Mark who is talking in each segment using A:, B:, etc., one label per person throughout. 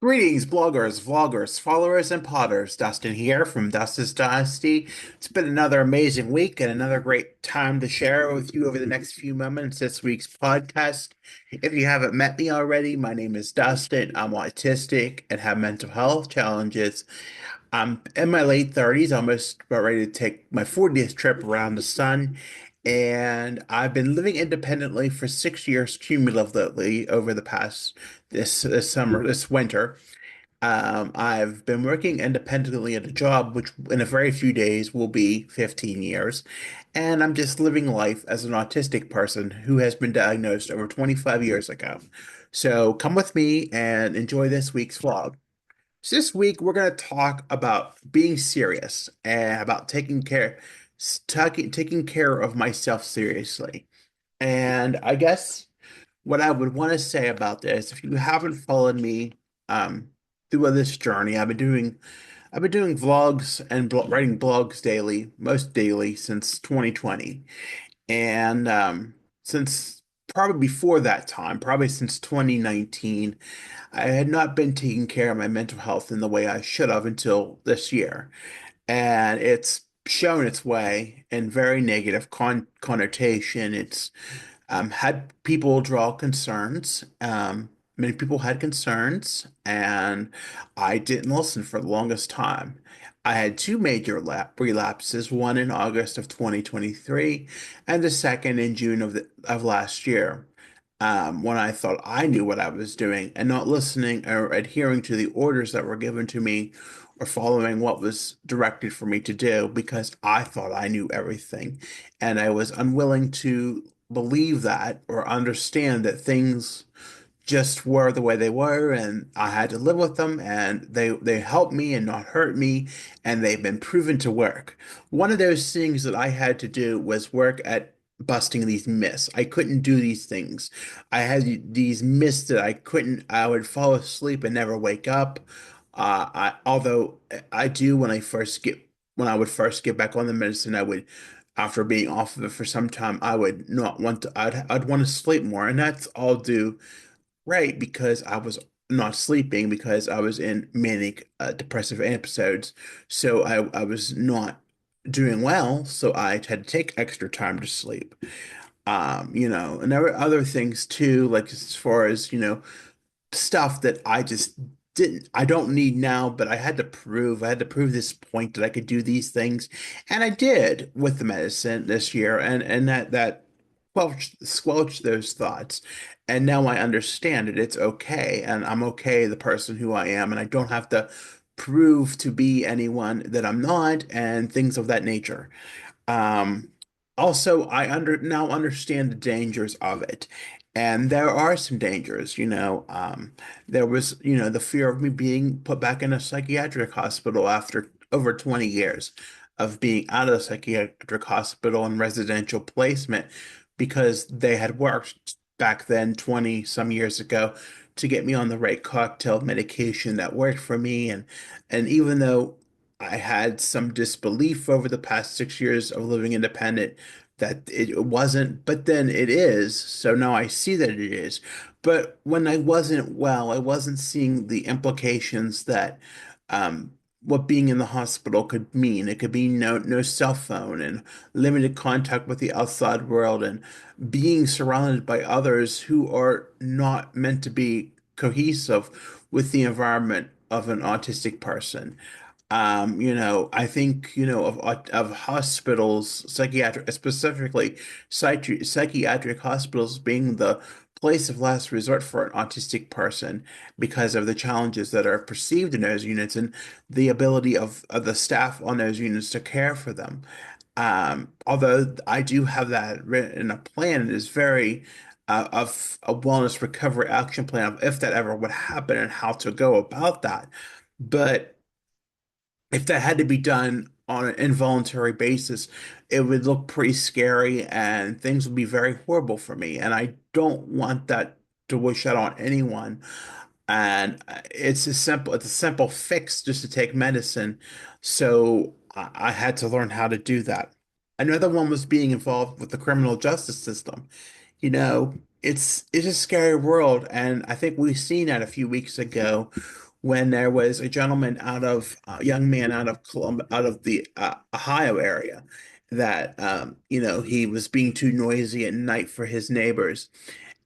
A: Greetings, bloggers, vloggers, followers, and potters. Dustin here from Dustin's Dynasty. It's been another amazing week and another great time to share with you over the next few moments this week's podcast. If you haven't met me already, my name is Dustin. I'm autistic and have mental health challenges. I'm in my late 30s, almost about ready to take my 40th trip around the sun. And I've been living independently for 6 years cumulatively over the past this summer, this winter. I've been working independently at a job, which in a very few days will be 15 years. And I'm just living life as an autistic person who has been diagnosed over 25 years ago. So come with me and enjoy this week's vlog. So this week, we're going to talk about being serious and about taking care of myself seriously. And I guess what I would want to say about this, if you haven't followed me um, through this journey, I've been doing vlogs and writing blogs daily, most daily since 2020, and since probably before that time, probably since 2019, I had not been taking care of my mental health in the way I should have until this year, and it's shown its way in very negative connotation. It's had people draw concerns. Many people had concerns, and I didn't listen for the longest time. I had two major relapses, one in August of 2023 and the second in June of last year, when I thought I knew what I was doing and not listening or adhering to the orders that were given to me or following what was directed for me to do because I thought I knew everything. And I was unwilling to believe that or understand that things just were the way they were, and I had to live with them, and they helped me and not hurt me, and they've been proven to work. One of those things that I had to do was work at busting these myths. I couldn't do these things. I had these myths that I would fall asleep and never wake up. Although I do when I would first get back on the medicine, I would, after being off of it for some time, I would not want to, I'd want to sleep more, and that's all due. Right, because I was not sleeping because I was in manic depressive episodes. So I was not doing well, so I had to take extra time to sleep. And there were other things too, like as far as, stuff that I don't need now, but I had to prove this point that I could do these things. And I did with the medicine this year, and that squelched those thoughts. And now I understand it. It's okay. And I'm okay, the person who I am, and I don't have to prove to be anyone that I'm not, and things of that nature. Um, Also, I now understand the dangers of it. And there are some dangers, there was, the fear of me being put back in a psychiatric hospital after over 20 years of being out of the psychiatric hospital and residential placement because they had worked back then 20 some years ago to get me on the right cocktail of medication that worked for me. And even though I had some disbelief over the past 6 years of living independent that it wasn't, but then it is. So now I see that it is. But when I wasn't well, I wasn't seeing the implications that what being in the hospital could mean. It could be no cell phone and limited contact with the outside world and being surrounded by others who are not meant to be cohesive with the environment of an autistic person. I think, of hospitals, specifically psychiatric hospitals being the place of last resort for an autistic person because of the challenges that are perceived in those units and the ability of the staff on those units to care for them. Although I do have that written in a plan, it is very of a wellness recovery action plan of if that ever would happen and how to go about that. But if that had to be done on an involuntary basis, it would look pretty scary and things would be very horrible for me. And I don't want that to wish out on anyone. And it's a simple fix just to take medicine. So I had to learn how to do that. Another one was being involved with the criminal justice system. It's a scary world, and I think we've seen that a few weeks ago when there was a gentleman a young man out of the Ohio area that, he was being too noisy at night for his neighbors.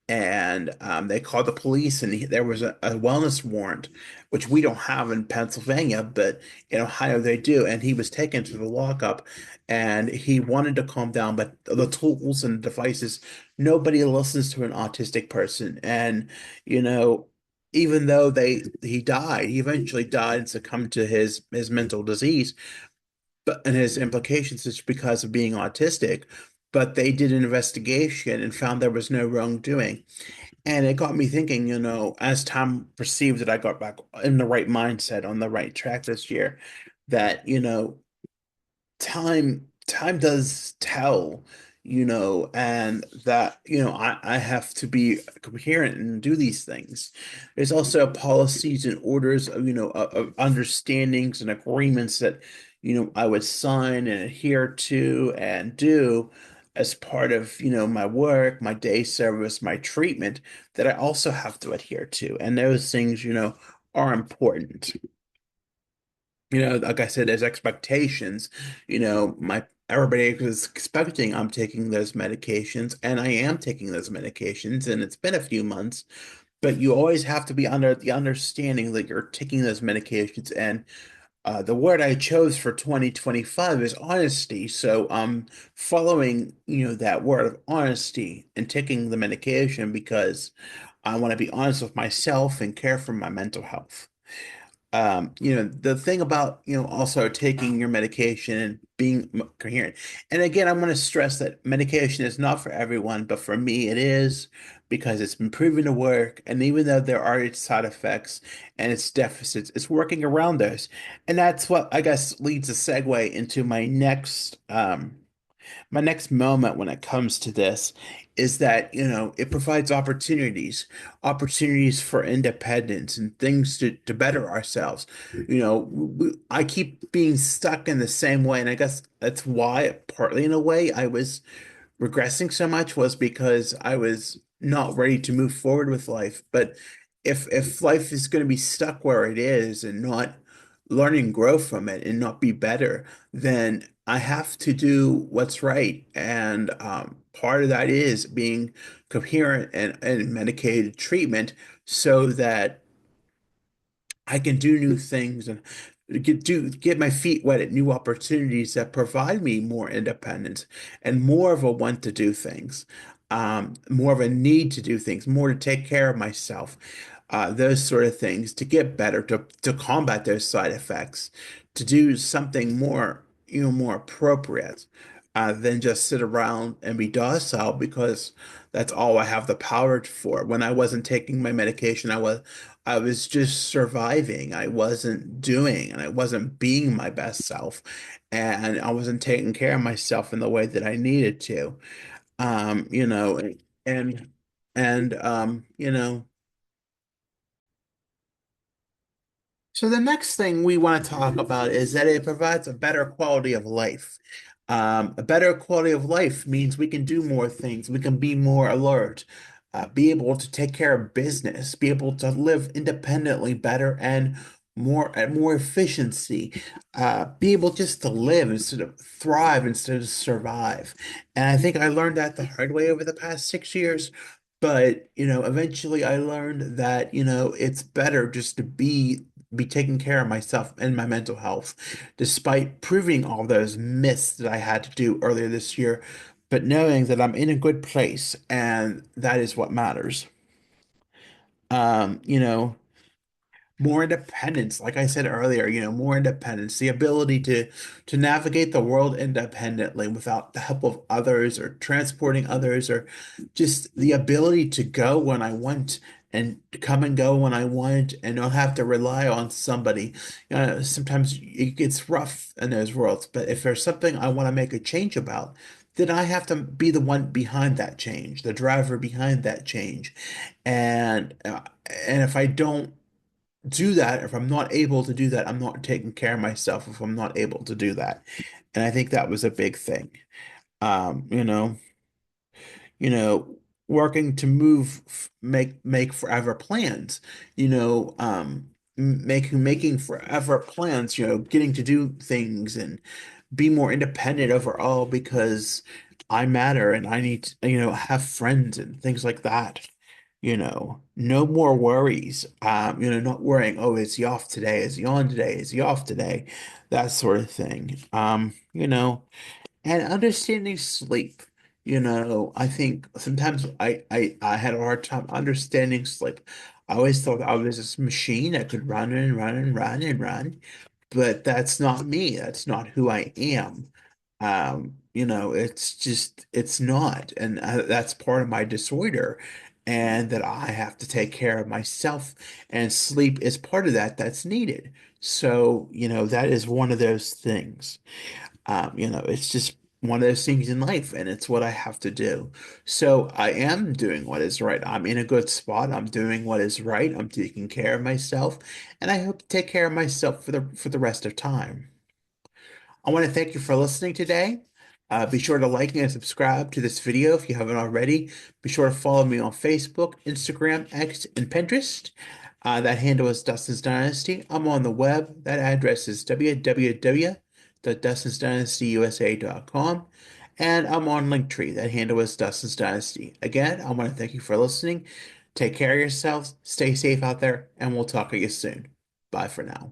A: And they called the police, and there was a wellness warrant, which we don't have in Pennsylvania, but in Ohio they do. And he was taken to the lockup, and he wanted to calm down, but the tools and devices, nobody listens to an autistic person. And you know, even though he eventually died and succumbed to his mental disease, but and his implications is because of being autistic. But they did an investigation and found there was no wrongdoing. And it got me thinking, as time perceived that I got back in the right mindset, on the right track this year, that, time does tell, and that, I have to be coherent and do these things. There's also policies and orders of understandings and agreements that, I would sign and adhere to and do as part of, my work, my day service, my treatment, that I also have to adhere to. And those things, are important. Like I said, there's expectations. My everybody was expecting I'm taking those medications, and I am taking those medications, and it's been a few months, but you always have to be under the understanding that you're taking those medications. And the word I chose for 2025 is honesty. So I'm following, that word of honesty and taking the medication because I want to be honest with myself and care for my mental health. The thing about, also taking your medication and being coherent. And again, I'm going to stress that medication is not for everyone, but for me it is, because it's been proven to work. And even though there are its side effects and its deficits, it's working around those. And that's what I guess leads a segue into my next moment when it comes to this, is that, it provides opportunities for independence and things to better ourselves. I keep being stuck in the same way. And I guess that's why, partly in a way, I was regressing so much, was because I was not ready to move forward with life. But if life is going to be stuck where it is and not learn and grow from it and not be better, then I have to do what's right. And part of that is being coherent and medicated treatment, so that I can do new things and get my feet wet at new opportunities that provide me more independence and more of a want to do things, more of a need to do things, more to take care of myself, those sort of things, to get better, to combat those side effects, to do something more, more appropriate, than just sit around and be docile because that's all I have the power for. When I wasn't taking my medication, I was just surviving. I wasn't doing, and I wasn't being my best self, and I wasn't taking care of myself in the way that I needed to. Um, you know, and and so the next thing we want to talk about is that it provides a better quality of life. A better quality of life means we can do more things. We can be more alert, be able to take care of business, be able to live independently better and more efficiency, be able just to live instead of thrive, instead of survive. And I think I learned that the hard way over the past 6 years. But, eventually I learned that, it's better just to be taking care of myself and my mental health, despite proving all those myths that I had to do earlier this year, but knowing that I'm in a good place, and that is what matters. Um, you know, More independence, like I said earlier, more independence, the ability to navigate the world independently without the help of others or transporting others, or just the ability to go when I want and to come and go when I want and not have to rely on somebody. Sometimes it gets rough in those worlds, but if there's something I want to make a change about, then I have to be the one behind that change, the driver behind that change. And and if I don't do that, if I'm not able to do that, I'm not taking care of myself if I'm not able to do that. And I think that was a big thing. Um, you know, you know, Working to make forever plans, you know, um, making forever plans, getting to do things and be more independent overall because I matter and I need to, have friends and things like that. No more worries. Not worrying, oh, is he off today? Is he on today? Is he off today? That sort of thing. And understanding sleep. I think sometimes I had a hard time understanding sleep. I always thought I was this machine that could run and run and run and run, but that's not me. That's not who I am. It's not, and that's part of my disorder, and that I have to take care of myself, and sleep is part of that that's needed. So, that is one of those things. It's just one of those things in life, and it's what I have to do. So I am doing what is right. I'm in a good spot. I'm doing what is right. I'm taking care of myself, and I hope to take care of myself for the rest of time. I want to thank you for listening today. Be sure to like and subscribe to this video if you haven't already. Be sure to follow me on Facebook, Instagram, X, and Pinterest. That handle is Dustin's Dynasty. I'm on the web. That address is www.dustinsdynastyusa.com. And I'm on Linktree. That handle is Dustin's Dynasty. Again, I want to thank you for listening. Take care of yourselves, stay safe out there, and we'll talk to you soon. Bye for now.